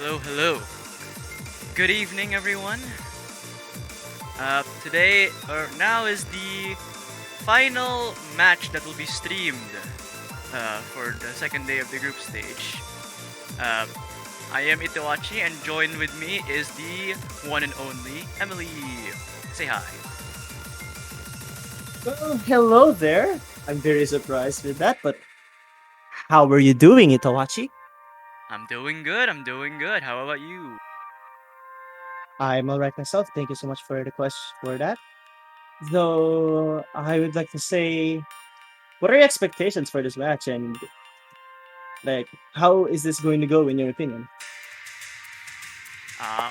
Hello, hello. Good evening, everyone. Today, or now, is the final match that will be streamed for the second day of the group stage. Uh, I am Itawachi, and joined with me is the one and only Emily. Say hi. Well, hello there. I'm very surprised with that, but how are you doing, Itawachi? I'm doing good. I'm doing good. How about you? I'm alright myself. Thank you so much for the question for that. Though I would like to say, what are your expectations for this match, and like, how is this going to go in your opinion? Uh,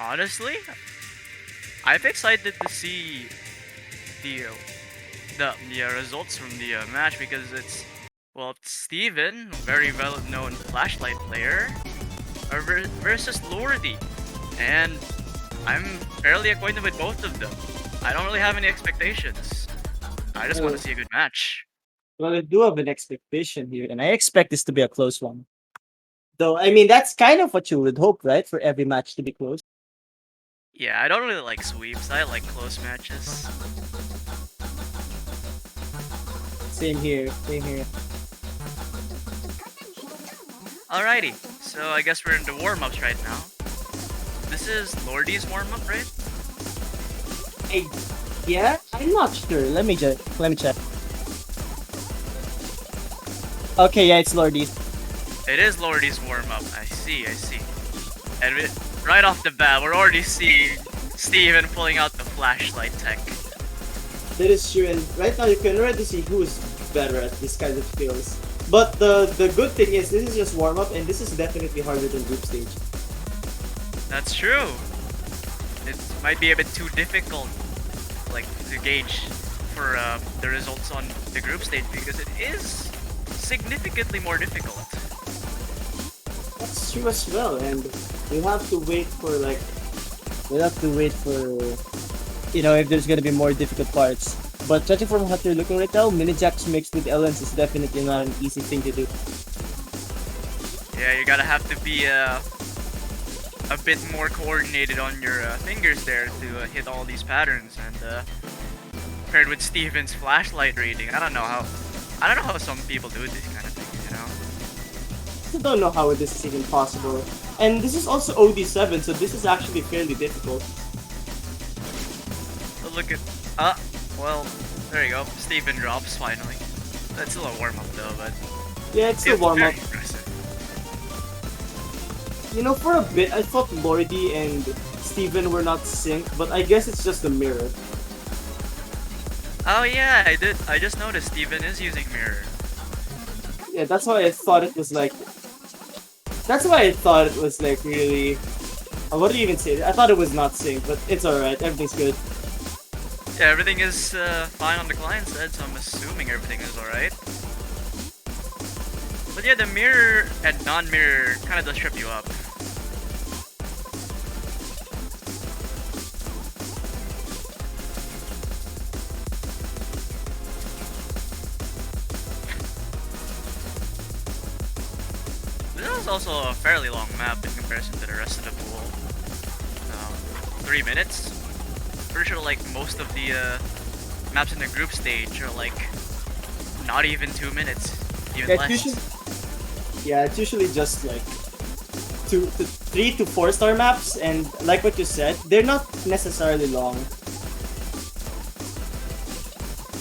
Honestly, I'm excited to see the the results from the match because it's Steeven, very well known flashlight player, versus Lordieee, and I'm fairly acquainted with both of them. I don't really have any expectations. I just want to Well, see a good match. well, I do have an expectation here, and I expect this to be a close one. Though, I mean, that's kind of what you would hope, right? For every match to be close. Yeah, I don't really like sweeps. I like close matches. Same here. Same here. Alrighty, so I guess we're in the warm-ups right now. This is Lordiee's warm-up, right? Hey, yeah, I'm not sure. Let me check. Okay, yeah, it's Lordy. It is Lordiee's warm-up. I see. And right off the bat, we're already seeing Steeven pulling out the flashlight tech. That is true, and right now you can already see who's better at this kind of skills. But the good thing is this is just warm up, and this is definitely harder than group stage. That's true. It might be a bit too difficult, like, to gauge for the results on the group stage because it is significantly more difficult. That's true as well, and we have to wait for if there's gonna be more difficult parts. But judging from what you're looking right now, mini jacks mixed with Ellens is definitely not an easy thing to do. Yeah, you gotta have to be a bit more coordinated on your fingers there to hit all these patterns. And paired with Steven's flashlight reading, I don't know how some people do these kind of things. I don't know how this is even possible. And this is also OD7, so this is actually fairly difficult. But look at well, there you go. Steeven drops finally. That's still a warm up though, but Yeah, it's a it's warm very up. impressive. You know, for a bit, I thought Lordie and Steven were not synced, but I guess it's just the mirror. Oh yeah, I did. I just noticed Steven is using mirror. Yeah, that's why I thought it was like. That's why I thought it was like really. What do you even say? I thought it was not synced, but it's alright. Everything's good. Yeah, everything is fine on the client side, so I'm assuming everything is alright. But yeah, the mirror and non-mirror kind of does trip you up. This is also a fairly long map in comparison to the rest of the pool. 3 minutes. Pretty sure like most of the maps in the group stage are like not even 2 minutes, even Yeah, less. it's usually just like 3 to 4 star maps, and like what you said, they're not necessarily long.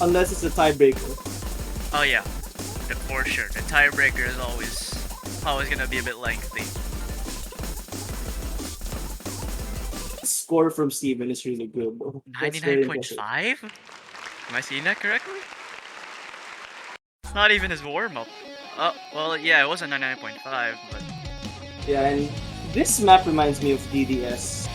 Unless it's a tiebreaker. Oh yeah, for sure. The tiebreaker is always gonna be a bit lengthy. Score from Steven is really good. That's very impressive. 99.5? Am I seeing that correctly? It's not even his warm up. Oh well, yeah, it wasn't 99.5, but Yeah, and this map reminds me of DDS.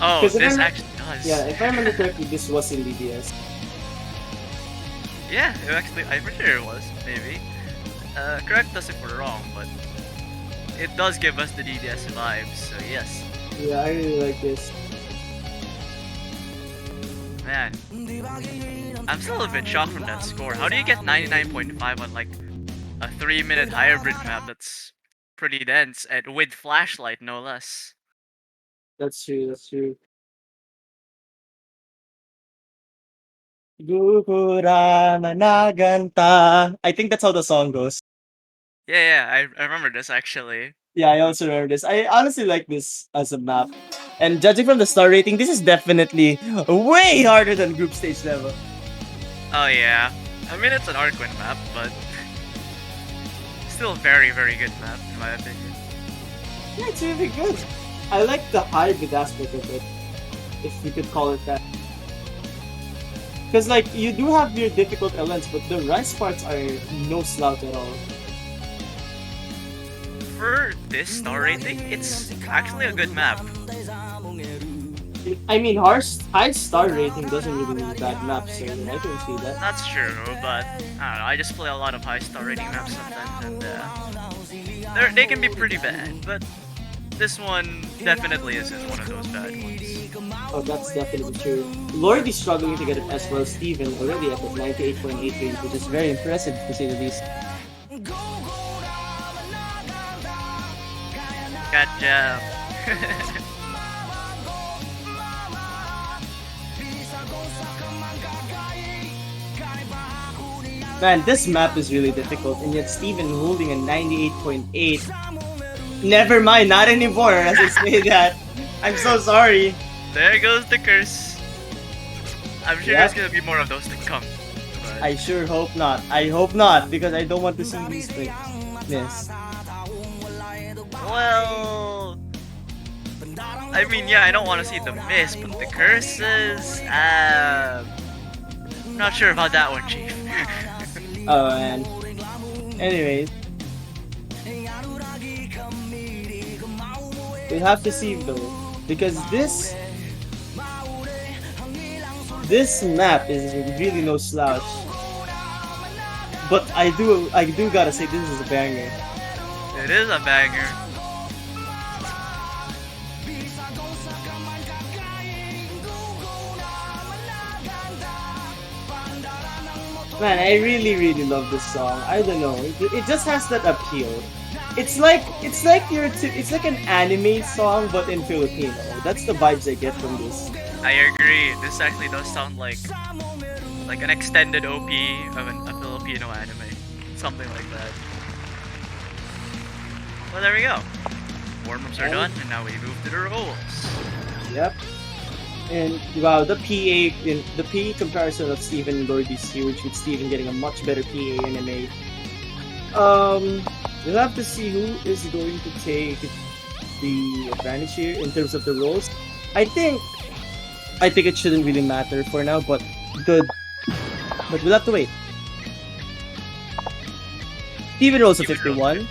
oh, 'Cause if this I'm- actually does. Yeah, if I remember correctly, this was in DDS. Yeah, it actually, I'm pretty sure it was, maybe. Correct us if we're wrong, but it does give us the DDS vibes, so yes. Yeah, I really like this. Man, I'm still a bit shocked from that score. How do you get 99.5 on like a 3-minute hybrid map that's pretty dense and with flashlight, no less. That's true. That's true. Gugura managanta. I think that's how the song goes. Yeah, I remember this actually. Yeah, I also remember this. I honestly like this as a map. And judging from the star rating, this is definitely way harder than group stage level. Oh yeah. I mean, it's an Arquin map, but still a very, very good map in my opinion. Yeah, it's really good. I like the hybrid aspect of it, if you could call it that. Because, like, you do have your difficult elements, but the rise parts are no slouch at all. For this star rating, it's actually a good map. I mean, high star rating doesn't really mean bad maps, so I can see that. That's true, but I don't know. I just play a lot of high star rating maps sometimes, and they can be pretty bad. But this one definitely isn't one of those bad ones. Oh, that's definitely true. Lordieee struggling to get it as well. Steeven already at the 98.8 range, which is very impressive to say the least. Gotcha. Man, this map is really difficult, and yet Steeven holding a 98.8. Never mind, not anymore, as I say that. I'm so sorry. There goes the curse. I'm sure there's gonna be more of those to come. But I sure hope not. I hope not, because I don't want to see these things miss. well, I mean, yeah, I don't want to see the miss, but the curses. Not sure about that one, Chief. Oh man. Anyways. We have to see though, because this map is really no slouch. But I do gotta say this is a banger. It is a banger. Man, I really love this song. I don't know, it just has that appeal. It's like it's like an anime song but in Filipino. That's the vibes I get from this. I agree. This actually does sound like an extended OP of a Filipino anime, something like that. Well, there we go. Warm-ups are done, and now we move to the rolls. Yep. And wow, the PA comparison of Steeven and Lordieee is huge, with Steeven getting a much better PA anime. We'll have to see who is going to take the advantage here in terms of the roles. I think it shouldn't really matter for now, but good. But we'll have to wait. Steeven rolls a 51.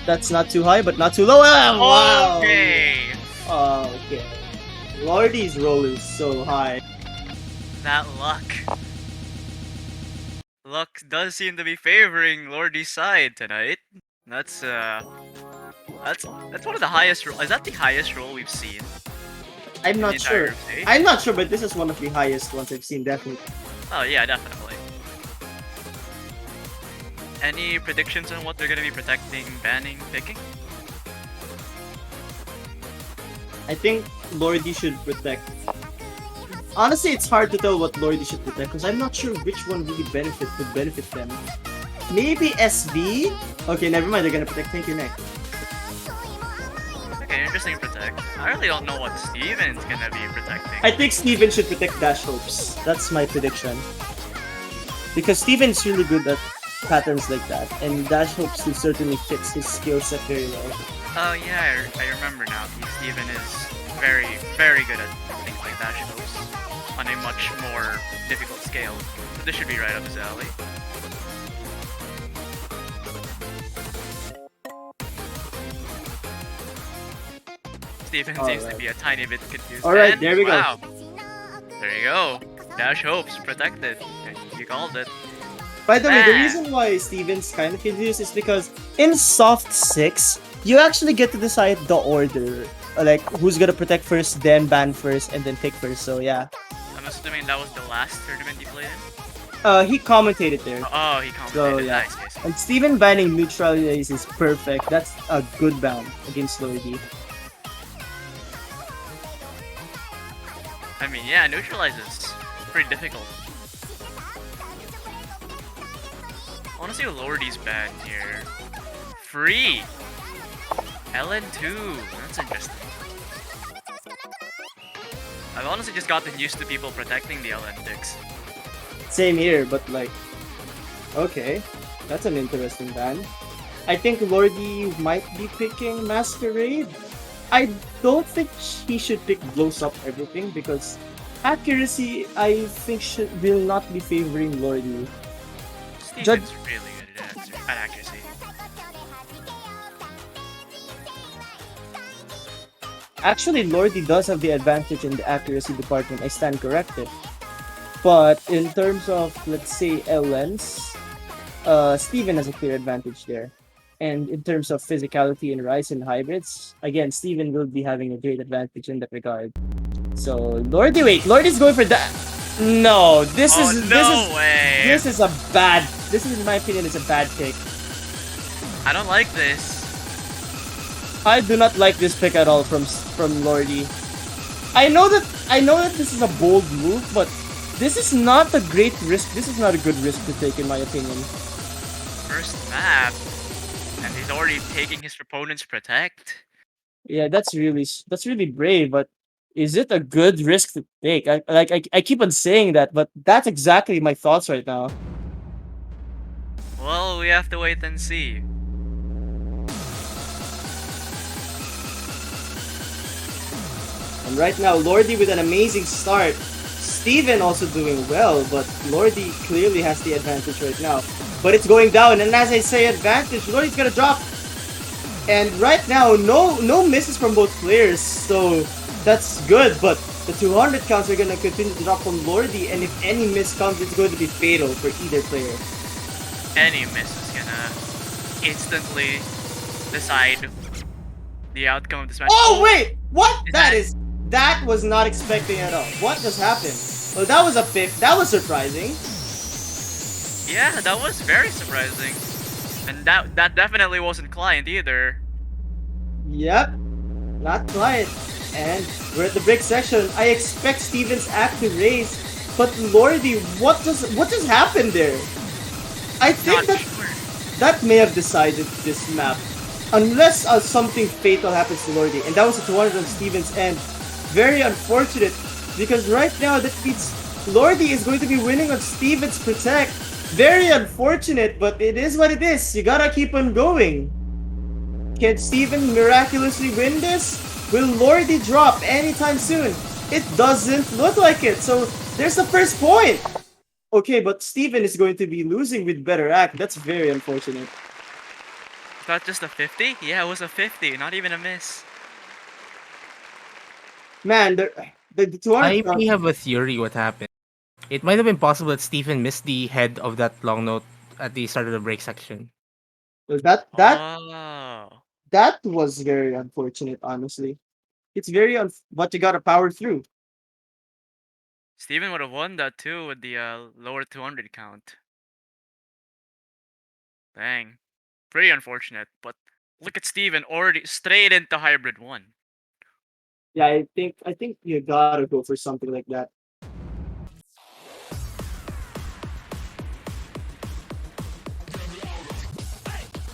That's not too high, but not too low. Ah, wow! Okay. Okay. Lordiee's roll is so high. That luck. Luck does seem to be favoring Lordiee's side tonight. That's one of the highest roll. Is that the highest roll we've seen? I'm in not the entire sure. stage? I'm not sure, but this is one of the highest ones I've seen, definitely. Oh yeah, definitely. Any predictions on what they're gonna be protecting, banning, picking? I think Lordieee should protect. Honestly, it's hard to tell what Lordieee should protect because I'm not sure which one really would benefit them. Maybe SB? Okay, never mind, they're gonna protect. Thank you, Nick. Okay, interesting protect. I really don't know what Steeven's gonna be protecting. I think Steeven should protect Dash Hopes. That's my prediction. Because Steeven's really good at patterns like that, and Dash Hopes certainly fits his skill set very well. Oh yeah, I remember now. Steeven is very, very good at things like dash hopes on a much more difficult scale. So this should be right up his alley. Steeven seems to be a tiny bit confused. Alright, And, there we go. wow. There you go. Dash hopes protected. And you called it. By the way, the Man. reason why Steeven's kind of confused is because in Soft 6, you actually get to decide the order. Like, who's gonna protect first, then ban first, and then pick first, so yeah. I'm assuming that was the last tournament you played in? He commentated there. Oh, he So commentated. yeah. Nice, nice. And Steeven banning neutral race is perfect. That's a good ban against Lordieee. I mean, yeah, neutralizes. Pretty difficult. I wanna see Lordiee's ban here. Free! LN2. That's interesting. I've honestly just gotten used to people protecting the LN6. Same here, but like, okay, that's an interesting ban. I think Lordieee might be picking Masquerade. I don't think he should pick blows up everything because accuracy, I think, will not be favoring Lordieee. Steeven's really good at accuracy. Actually, Lordieee does have the advantage in the accuracy department. I stand corrected. But in terms of, let's say, LNs, Steeven has a clear advantage there. And in terms of physicality and rise in hybrids, again, Steeven will be having a great advantage in that regard. So, Lordieee, wait, Lordiee's going for that. No, this is a bad. This is, in my opinion, is a bad pick. I don't like this. I do not like this pick at all from Lordieee. I know that this is a bold move, but this is not a great risk. This is not a good risk to take, in my opinion. First map, and he's already taking his opponent's protect. Yeah, that's really brave, but is it a good risk to take? I keep on saying that, but that's exactly my thoughts right now. Well, we have to wait and see. And right now, Lordieee with an amazing start. Steeven also doing well, but Lordieee clearly has the advantage right now. But it's going down, and as I say advantage, Lordiee's gonna drop. And right now, no misses from both players, so that's good. But the 200 counts are gonna continue to drop from Lordieee, and if any miss comes, it's going to be fatal for either player. Any miss is gonna instantly decide the outcome of this match. Oh wait, what? That was not expecting at all. What just happened? Well, that was a pick. That was surprising. Yeah, that was very surprising. And that definitely wasn't Client either. Yep, not Client. And we're at the break section. I expect Steeven's act to raise, but Lordieee, what just happened there? I think that may have decided this map. Unless something fatal happens to Lordieee, and that was a 200 on Steeven's end. Very unfortunate, because right now that means Lordieee is going to be winning on Steeven's protect. Very unfortunate, but it is what it is. You gotta keep on going. Can Steeven miraculously win this? Will Lordieee drop anytime soon? It doesn't look like it, so there's the first point. Okay, but Steeven is going to be losing with better act. That's very unfortunate. Is that just a 50? Yeah, it was a 50, not even a miss. Man, the 200 I may have a theory what happened. It might have been possible that Steeven missed the head of that long note at the start of the break section. That Oh. was very unfortunate, honestly. It's very but you gotta power through. Steeven would have won that too with the lower 200 count. Dang. Pretty unfortunate, but look at Steeven already straight into Hybrid 1. Yeah, I think you gotta go for something like that.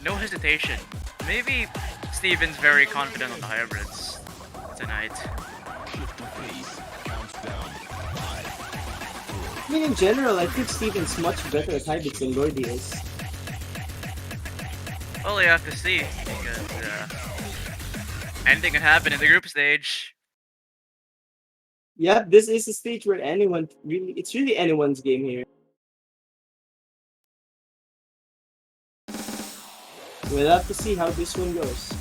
No hesitation. Maybe Steeven's very confident on the hybrids tonight. I mean, in general, I think Steeven's much better at hybrids than Lordieee is. Well, you have to see, because anything can happen in the group stage. Yeah, this is a stage where it's really anyone's game here. We'll have to see how this one goes.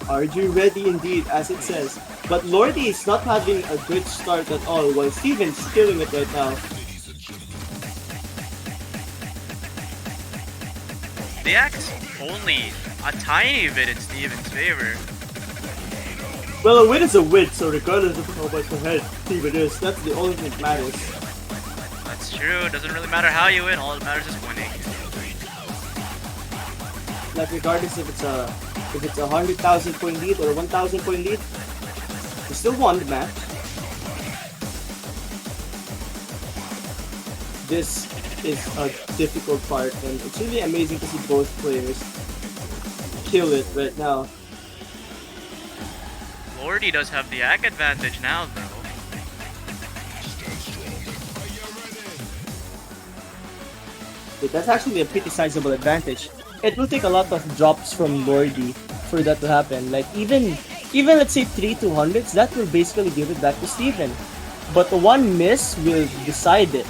Are you ready indeed, as it says? But Lordieee is not having a good start at all, while Steeven's killing it right now. The act's only a tiny bit in Steeven's favor. Well, a win is a win, so regardless of how much ahead Steeven is, that's the only thing that matters. That's true. It doesn't really matter how you win. All that matters is winning. Like regardless if it's a 100,000 point lead or a 1,000 point lead, you still won the match. This is a difficult part, and it's really amazing to see both players kill it right now. Lordieee does have the AC advantage now, though. But that's actually a pretty sizable advantage. It will take a lot of drops from Lordieee for that to happen. Like even let's say 3 200s, that will basically give it back to Steeven. But the one miss will decide it.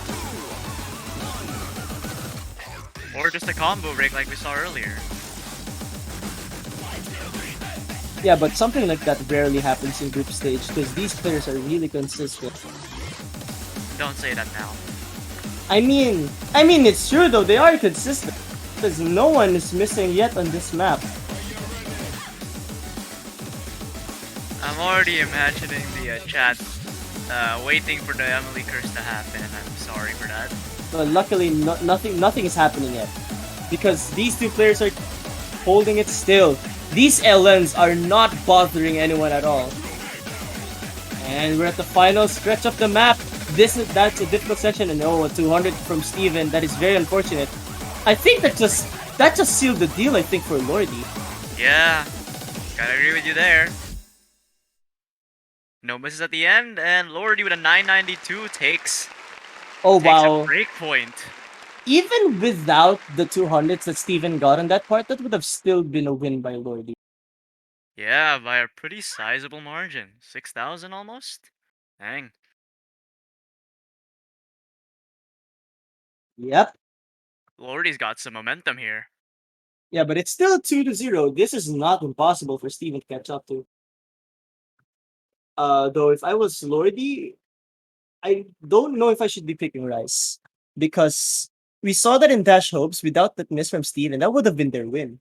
Or just a combo break like we saw earlier. Yeah, but something like that rarely happens in group stage because these players are really consistent. Don't say that now. I mean it's true though, they are consistent because no one is missing yet on this map. I'm already imagining the chat waiting for the Emily curse to happen. I'm sorry for that. But luckily, nothing is happening yet because these two players are holding it still. These LNs are not bothering anyone at all. And we're at the final stretch of the map. That's a difficult section, and a 200 from Steeven. That is very unfortunate. I think that just sealed the deal. I think for Lordieee. Yeah, gotta agree with you there. No misses at the end, and Lordieee with a 992 takes wow! a break point. Even without the 200s that Steeven got on that part, that would have still been a win by Lordieee. Yeah, by a pretty sizable margin. 6,000 almost? Dang. Yep. Lordiee's got some momentum here. Yeah, but it's still 2-0. This is not impossible for Steeven to catch up to. Though if I was Lordieee, I don't know if I should be picking Rice. Because we saw that in Dash Hopes, without that miss from Steeven, that would have been their win.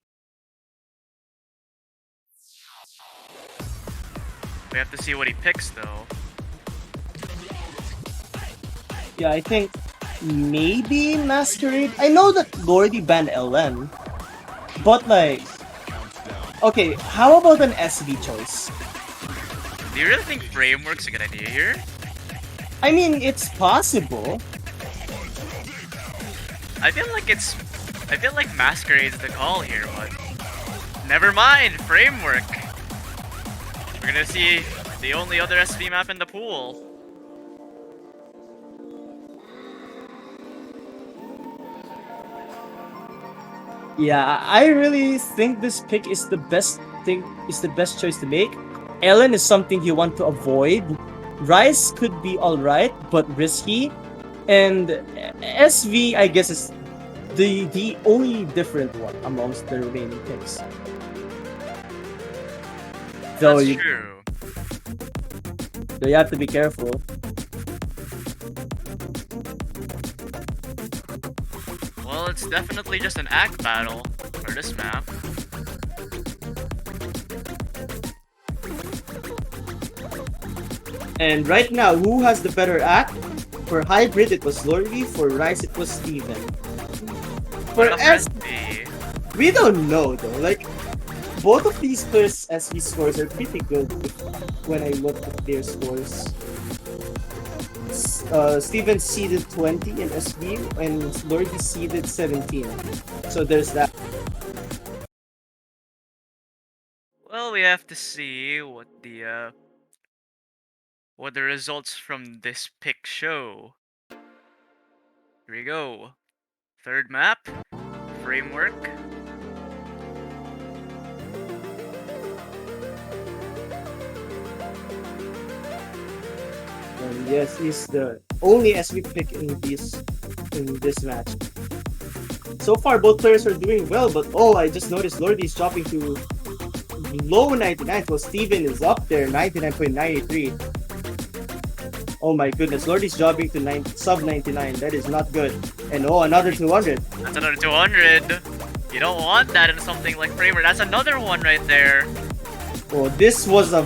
We have to see what he picks, though. Yeah, I think maybe Masquerade. I know that Lordieee banned LM, but like, okay, how about an SV choice? Do you really think Framework's a good idea here? I mean, it's possible. I feel like Masquerade's the call here, but never mind, Framework. We're gonna see the only other SV map in the pool. Yeah, I really think this pick is the best choice to make. Ellen is something you want to avoid. Rice could be alright, but risky. And SV, I guess, is the only different one amongst the remaining picks. That's true. So you have to be careful. Well, it's definitely just an act battle for this map. And right now, who has the better act? For Hybrid, it was Lordieee. For Rice, it was Steeven. For SV, we don't know though. Like, both of these players' SV scores are pretty good when I look at their scores. Steeven seeded 20 in SV, and Lordieee seeded 17. So there's that. Well, we have to see what the results from this pick show. Here we go. Third map, Framework. And yes, he's the only SV pick in this match. So far, both players are doing well, but I just noticed Lordiee's dropping to low 99, while Steeven is up there, 99.93. Oh my goodness, Lordiee's dropping to sub 99. That is not good. And another 200. That's another 200. You don't want that in something like Framework. That's another one right there. Oh, this was a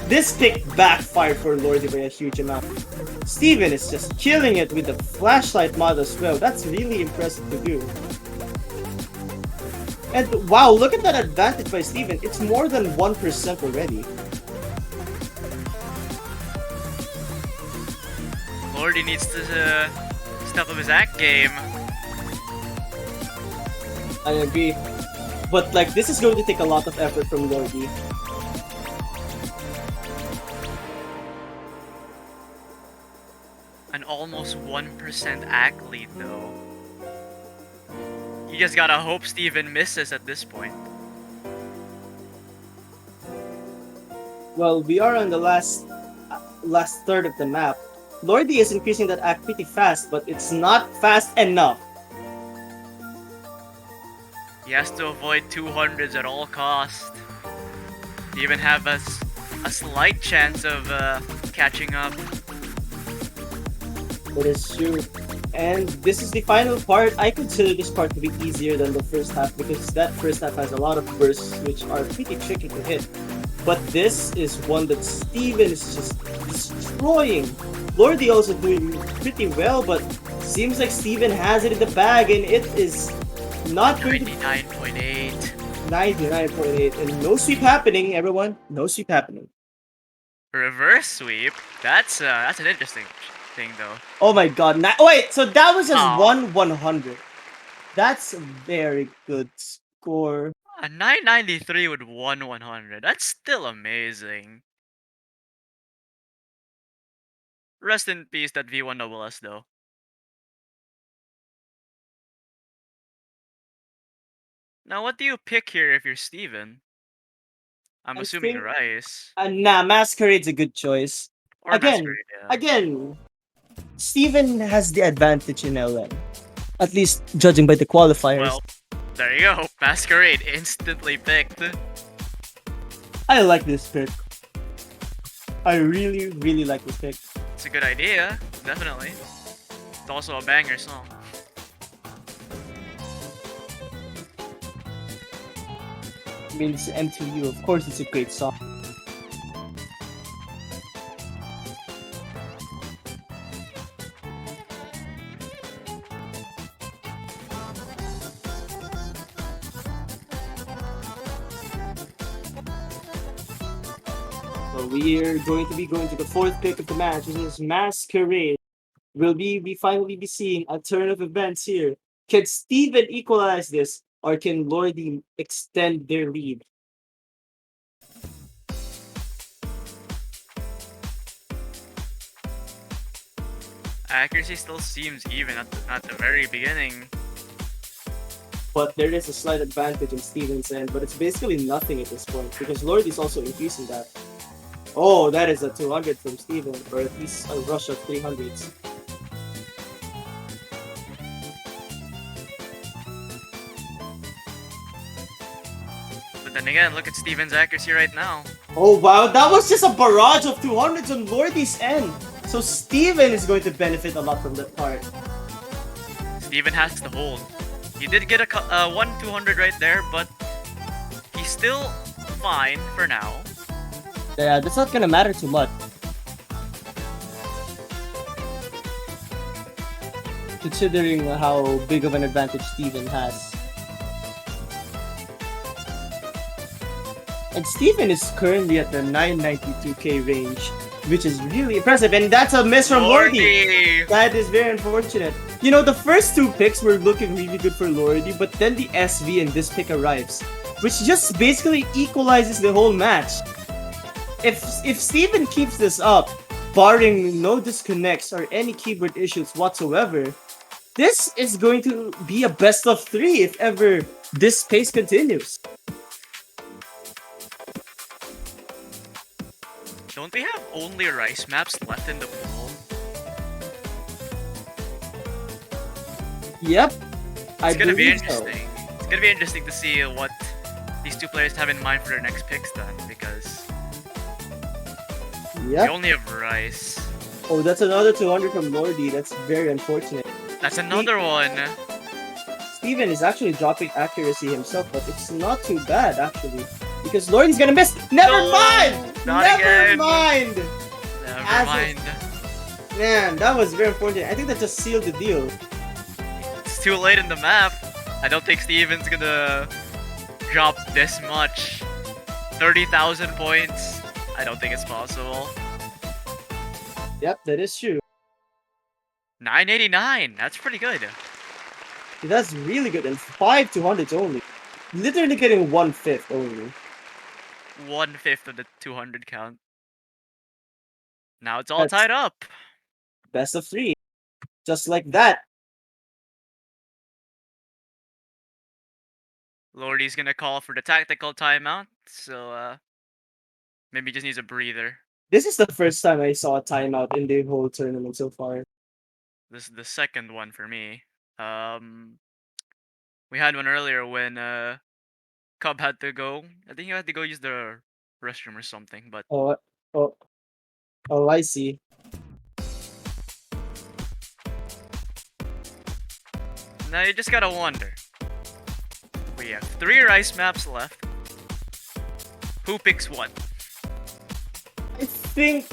this pick backfired for Lordieee by a huge amount. Steeven is just killing it with the flashlight mod as well. That's really impressive to do. And wow, look at that advantage by Steeven. It's more than 1% already. Lordieee needs to step up his act game. I agree. But like, this is going to take a lot of effort from Lordieee. An almost 1% act lead though. You just gotta hope Steeven misses at this point. Well, we are on the last third of the map. Lordieee is increasing that act pretty fast, but it's not fast enough. He has to avoid 200s at all costs. To even have a slight chance of catching up. That is true. And this is the final part. I consider this part to be easier than the first half because that first half has a lot of bursts which are pretty tricky to hit. But this is one that Steeven is just destroying. Lordieee also doing pretty well, but seems like Steeven has it in the bag and it is not going to 99.8. 99.8 and no sweep happening, everyone. No sweep happening. Reverse sweep. That's an interesting thing though. Oh my god. Wait, so that was just Aw. 1/100. That's a very good score. A 993 with 1/100. That's still amazing. Rest in peace, that V1 Nobles though. Now, what do you pick here if you're Steeven? I'm I assuming think- Rice. Nah, Masquerade's a good choice. Or Again, Masquerade, yeah. Again, Steeven has the advantage in LM. At least judging by the qualifiers. Well, there you go. Masquerade instantly picked. I like this pick. I really, really like this pick. It's a good idea, definitely. It's also a banger song. I mean, it's MTU. Of course, it's a great song. So we're going to be going to the fourth pick of the match. This is Masquerade. Will we finally be seeing a turn of events here? Can Steeven equalize this, or can Lordieee extend their lead? Accuracy still seems even at the very beginning. But there is a slight advantage in Steeven's end, but it's basically nothing at this point because Lordiee's also increasing that. Oh, that is a 200 from Steeven, or at least a rush of 300s. But then again, look at Steeven's accuracy right now. Oh wow, that was just a barrage of 200s on Lordiee's end. So Steeven is going to benefit a lot from that part. Steeven has to hold. He did get a 1/200 right there, but he's still fine for now. Yeah, that's not gonna matter too much. Considering how big of an advantage Steeven has. And Steeven is currently at the 992k range, which is really impressive. And that's a miss from Lordieee. That is very unfortunate. You know, the first two picks were looking really good for Lordieee, but then the SV and this pick arrives, which just basically equalizes the whole match. If Steeven keeps this up, barring no disconnects or any keyboard issues whatsoever, this is going to be a best of 3 if ever this pace continues. Don't we have only rice maps left in the pool? Yep. It's gonna be interesting. It's gonna be interesting to see what these two players have in mind for their next picks then, because they Yep. only have rice. Oh, that's another 200 from Lordieee. That's very unfortunate. That's another one. Steeven is actually dropping accuracy himself, but it's not too bad, actually. Because Lordiee's gonna miss. Never No, mind! not Never again. mind! Never As mind. Man, that was very important. I think that just sealed the deal. It's too late in the map. I don't think Steeven's gonna drop this much. 30,000 points. I don't think it's possible. Yep, that is true. 989. That's pretty good. That's really good. And 5 200s only. Literally getting 1/5 only. 1/5 of the 200 count. Now it's all That's tied up. best of 3. Just like that. Lordiee's gonna call for the tactical timeout, so maybe he just needs a breather. This is the first time I saw a timeout in the whole tournament so far. This is the second one for me. We had one earlier when Cub had to go. I think he had to go use the restroom or something, but Oh, oh, oh, I see. now you just gotta wonder. We have 3 rice maps left. Who picks what? I think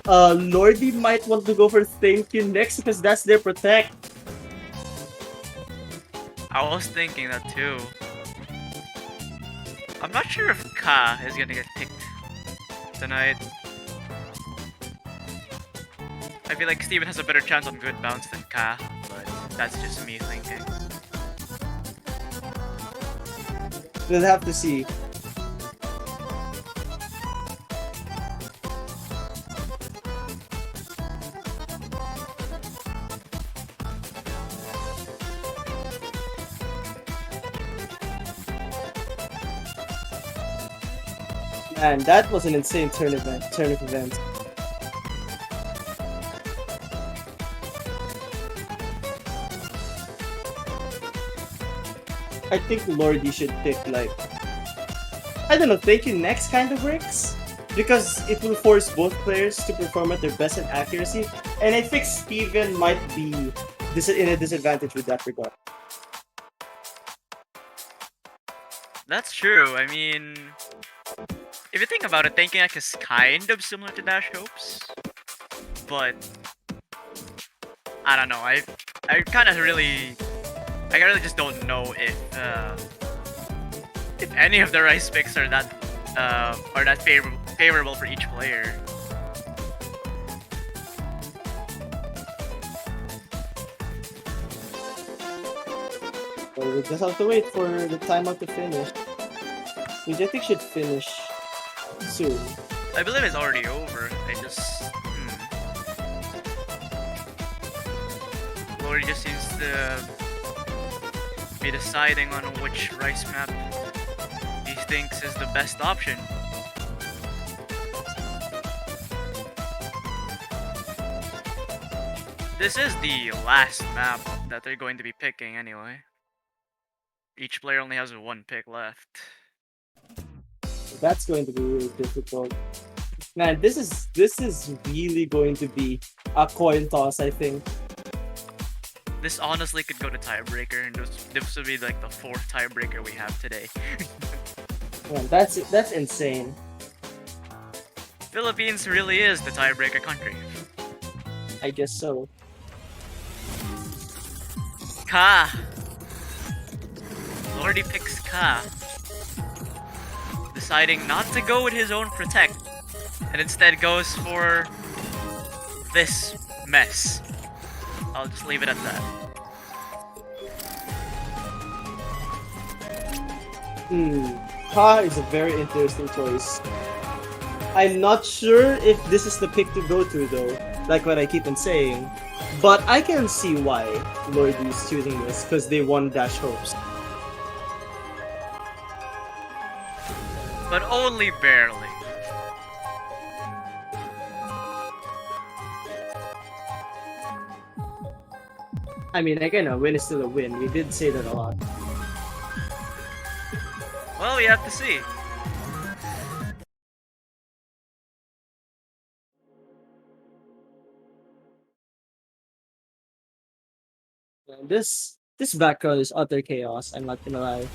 Lordieee might want to go for thank you next because that's their protect. I was thinking that too. I'm not sure if Ka is gonna get picked tonight. I feel like Steeven has a better chance on good bounce than Ka, but that's just me thinking. We'll have to see. Man, that was an insane turn of events. I think Lordieee should pick like I don't know, thank you next kind of breaks because it will force both players to perform at their best in accuracy, and I think Steeven might be in a disadvantage with that regard. That's true. I mean, if you think about it, Thanking Act is kind of similar to Dash Hopes, but I don't know. I really just don't know if any of the rice picks are that favorable for each player. So we just have to wait for the timeout to finish. Which I think should finish soon. I believe it's already over. Lordieee just seems to be deciding on which rice map he thinks is the best option. This is the last map that they're going to be picking anyway. Each player only has 1 pick left. That's going to be really difficult. Man, this is really going to be a coin toss, I think. This honestly could go to tiebreaker, and this would be like the 4th tiebreaker we have today. Man, that's insane. Philippines really is the tiebreaker country. I guess so. Ka! Lordieee picks Ka. Deciding not to go with his own protect, and instead goes for this mess. I'll just leave it at that. Ka is a very interesting choice. I'm not sure if this is the pick to go to though, like what I keep on saying. But I can see why Lordieee is choosing this, because they won Dash Hopes. But only barely. I mean, again, a win is still a win. We did say that a lot. Well, we have to see. And this background is utter chaos, I'm not gonna lie.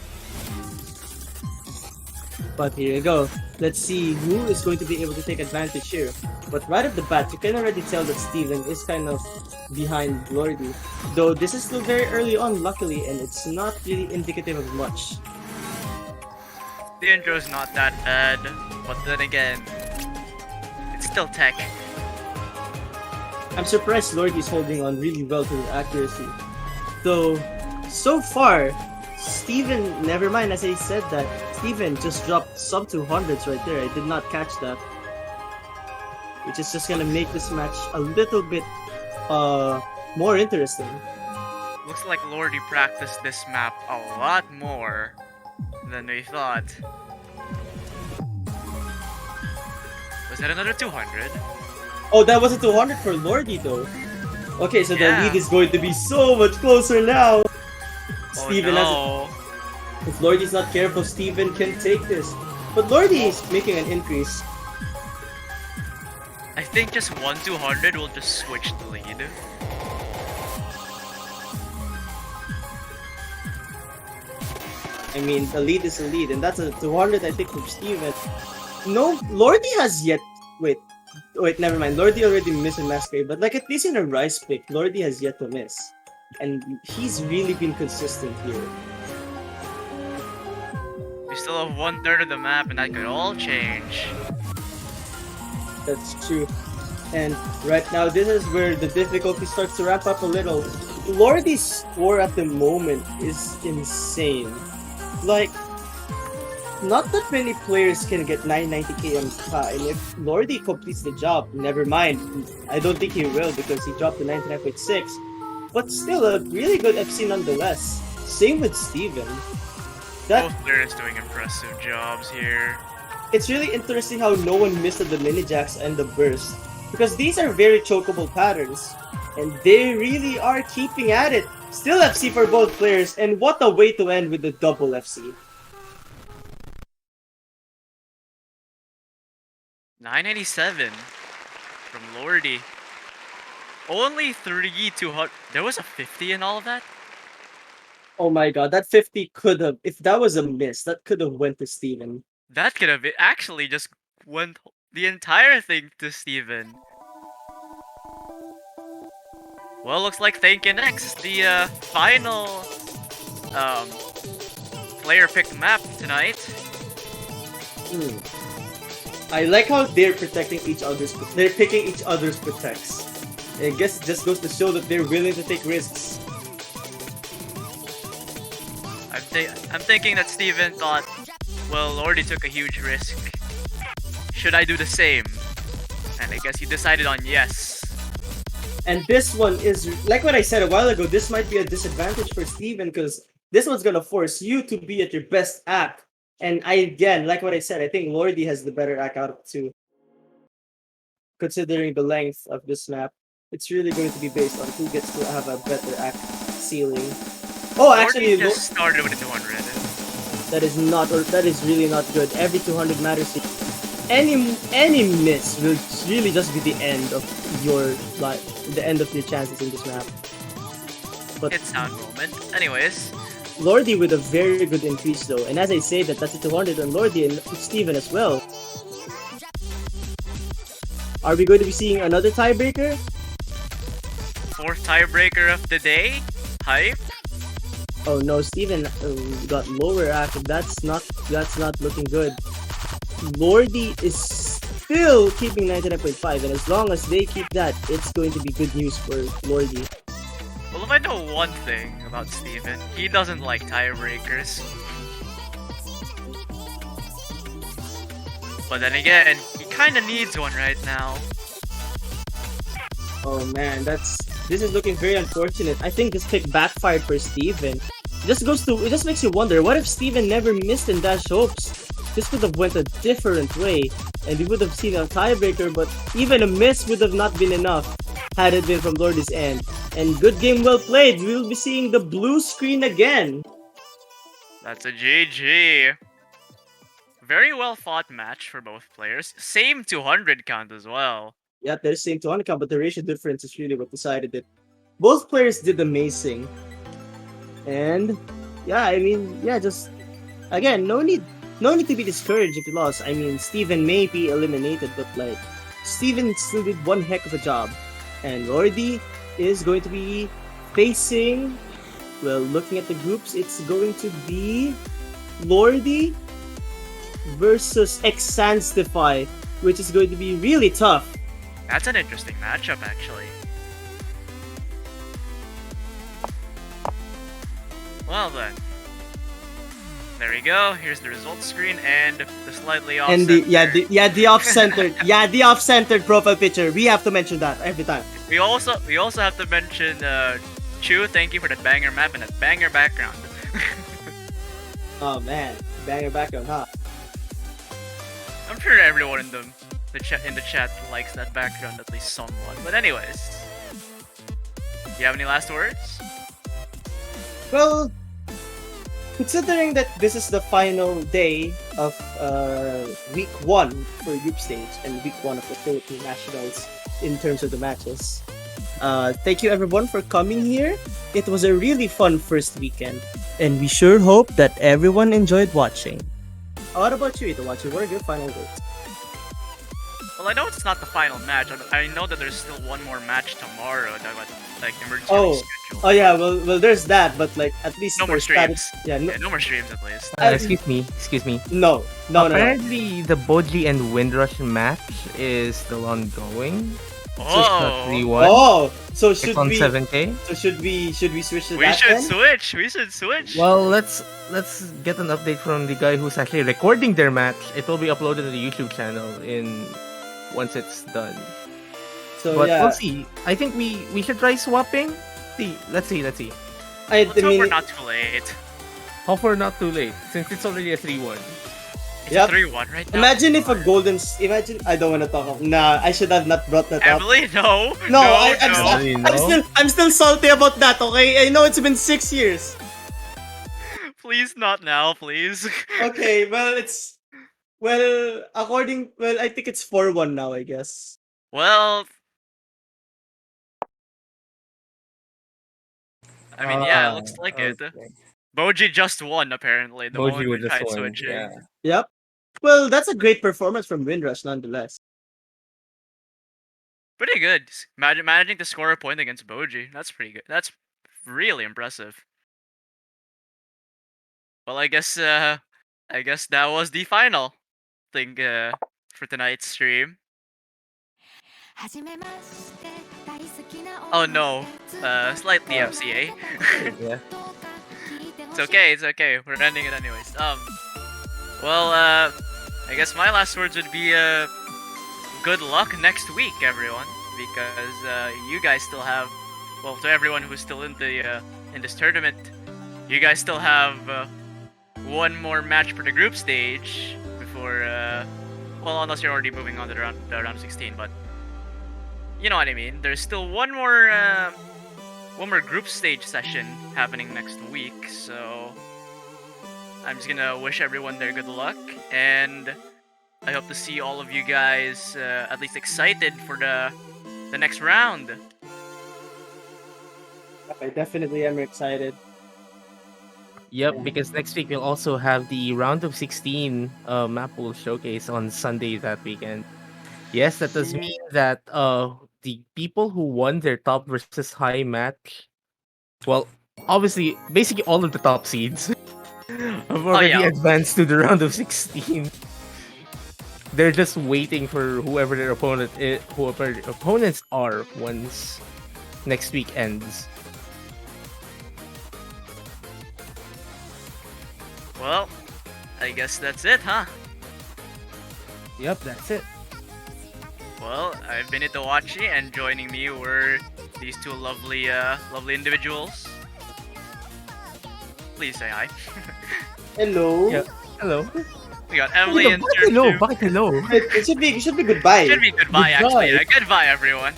But here you go. Let's see who is going to be able to take advantage here. But right off the bat, you can already tell that Steeven is kind of behind Lordieee. Though this is still very early on, luckily, and it's not really indicative of much. The intro's not that bad, but then again, it's still tech. I'm surprised Lordiee's holding on really well to the accuracy. Though, so far, Steeven, never mind, as I said that, Steeven just dropped sub 200s right there. I did not catch that. Which is just gonna make this match a little bit more interesting. Looks like Lordieee practiced this map a lot more than we thought. Was that another 200? Oh, that was a 200 for Lordieee though. Okay, so Yeah. the lead is going to be so much closer now. Steeven Oh has if Lordiee's not careful, Steeven can take this. But Lordieee is making an increase. no! I think just 1-200 will just switch the lead. I mean, the lead is a lead, and that's a 200 I think from Steeven. No, Lordieee has yet... Wait, never mind. Lordieee already missed a Masquerade, but like at least in a Rise pick, Lordieee has yet to miss. And he's really been consistent here. We still have 1/3 of the map, and that could all change. That's true. And right now, this is where the difficulty starts to ramp up a little. Lordiee's score at the moment is insane. Like, not that many players can get 990k on Ka, and if Lordieee completes the job, never mind. I don't think he will because he dropped to 99.6. But still, a really good FC nonetheless. Same with Steeven. Both players doing impressive jobs here. It's really interesting how no one missed the mini jacks and the burst, because these are very chokeable patterns, and they really are keeping at it. Still FC for both players, and what a way to end with the double FC. 997 from Lordieee. Only 3-200. There was a 50 in all of that? Oh my god, that 50 could have, if that was a miss, that could have went to Steeven. That could have actually just went the entire thing to Steeven. Well, looks like Thank You Next, the final player picked map tonight. I like how they're protecting each other's, they're picking each other's protects. I guess it just goes to show that they're willing to take risks. I'm thinking that Steeven thought, well, Lordieee took a huge risk. Should I do the same? And I guess he decided on yes. And this one is, like what I said a while ago, this might be a disadvantage for Steeven because this one's gonna force you to be at your best act. And again, like what I said, I think Lordieee has the better act out of the two. Considering the length of this map, it's really going to be based on who gets to have a better act ceiling. Oh, actually, Lordieee just started with a 200. that is really not good. Every 200 matters. Any miss will really just be the end of your the end of your chances in this map. But It's sound moment. Anyways, Lordieee with a very good increase though, and as I say that's a 200 on Lordieee and Steeven as well. Are we going to be seeing another tiebreaker? 4th tiebreaker of the day. Hype. Oh no, Steeven got lower act. That's not looking good. Lordieee is still keeping 99.5, and as long as they keep that, it's going to be good news for Lordieee. Well, if I know one thing about Steeven, he doesn't like tiebreakers. But then again, he kinda needs one right now. Oh man, this is looking very unfortunate. I think this pick backfired for Steeven. It just makes you wonder, what if Steeven never missed in Dash Hopes? This would have went a different way, and we would have seen a tiebreaker, but even a miss would have not been enough had it been from Lordiee's end. And good game well played, we will be seeing the blue screen again. That's a GG. Very well fought match for both players. Same 200 count as well. Yeah, they're the same 200 count, but the ratio difference is really what decided it. Both players did amazing. And yeah, I mean, yeah, just again, no need no need to be discouraged if you lost. I mean, Steeven may be eliminated, but like, Steeven still did one heck of a job. And Lordieee is going to be facing, well, looking at the groups, it's going to be Lordieee versus Exanstify, which is going to be really tough. That's an interesting matchup, actually. Well then. There we go. Here's the results screen and the slightly off. And the off-centered, the off-centered profile picture. We have to mention that every time. We also have to mention Chu. Thank you for that banger map and that banger background. Oh man, banger background, huh? I'm sure everyone in the chat likes that background at least somewhat. But anyways, do you have any last words? Well, considering that this is the final day of week 1 for group stage and week 1 of the Philippine Nationals in terms of the matches, thank you everyone for coming here. It was a really fun first weekend, and we sure hope that everyone enjoyed watching. What about you, Itawachi? What are your final words? Well, I know it's not the final match. I know that there's still one more match tomorrow that got like emergency rescheduled. Oh yeah, well there's that, but like at least No more for status- streams. Yeah, Yeah, no more streams at least. Excuse me. no. Apparently, the Boji and Windrush match is still ongoing. Oh, 3-1. Oh, so should It's on we? 7K. So should we switch to we that? should then? switch. We should switch. Well, let's get an update from the guy who's actually recording their match. It will be uploaded to the YouTube channel once it's done. So But yeah, we'll see. I think we should try swapping. Let's see. Let's hope mean, we're not too late. Hope we're not too late since it's already a 3-1. It's Yep. a 3-1 right now. imagine if a golden. Imagine I don't want to talk. Nah, I should have not brought that up. Emily, no. No, Emily, no. I'm still salty about that. Okay, I know it's been 6 years. Please not now, please. Okay, well I think it's 4-1 now. I guess. Well, I mean, yeah, it looks like it. Okay. Boji just won apparently. The Boji moment with we this tried one. switching. Yeah. Yep. Well, that's a great performance from Windrush, nonetheless. Pretty good. Managing to score a point against Boji. That's pretty good. That's really impressive. Well, I guess that was the final thing for tonight's stream. Oh no, slightly MCA. Yeah. It's okay. We're ending it anyways. Well, I guess my last words would be good luck next week, everyone, because you guys still have, well, to everyone who's still in this tournament, you guys still have one more match for the group stage before, well, unless you're already moving on to the round 16, but you know what I mean. There's still one more group stage session happening next week, so I'm just gonna wish everyone there good luck, and I hope to see all of you guys at least excited for the next round. I definitely am excited. Yep, because next week we'll also have the round of 16 map pool showcase on Sunday that weekend. Yes, that does mean that the people who won their top versus high match, well, obviously, basically all of the top seeds have already advanced to the round of 16. They're just waiting for whoever their opponents are once next week ends. Well, I guess that's it, huh? Yep, that's it. Well, I've been Itawachi, and joining me were these two lovely individuals. Please say hi. Hello. Yep. Hello. We got Emily and Bakit hello? Sergio. Bakit hello? It should be goodbye. Should be goodbye, Goodbye. actually. Yeah, goodbye, everyone.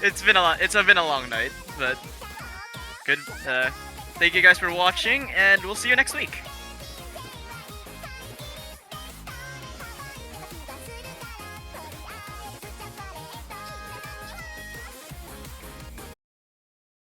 It's been a long night, but good. Thank you guys for watching, and we'll see you next week.